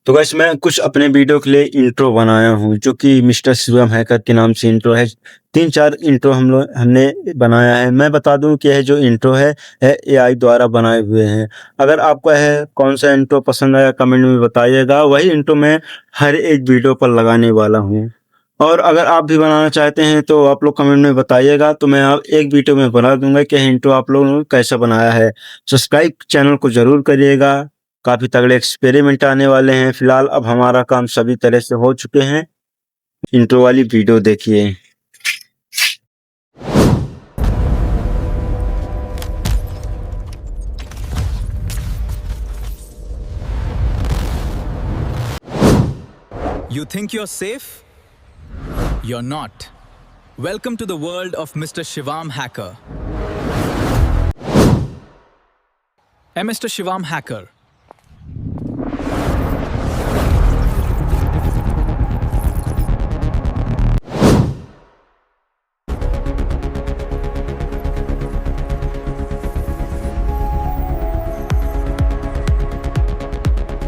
तो गाइस मैं कुछ अपने वीडियो के लिए इंट्रो बनाया हूँ जो कि मिस्टर शिवम हैकर के नाम से इंट्रो है। 3-4 इंट्रो हमने बनाया है। मैं बता दूं कि यह जो इंट्रो है एआई द्वारा बनाए हुए हैं। अगर आपको यह कौन सा इंट्रो पसंद आया कमेंट में बताइएगा, वही इंट्रो मैं हर एक वीडियो पर लगाने वाला हूँ। और अगर आप भी बनाना चाहते हैं तो आप लोग कमेंट में बताइएगा, तो मैं आप एक वीडियो में बना दूंगा कि इंट्रो आप लोगों ने कैसा बनाया है। सब्सक्राइब चैनल को जरूर करिएगा, काफी तगड़े एक्सपेरिमेंट आने वाले हैं। फिलहाल अब हमारा काम सभी तरह से हो चुके हैं। इंट्रो वाली वीडियो देखिए। You think you're safe? You're not. Welcome to the world of Mr. Shivam Hacker. MR.SHIVAM Hacker,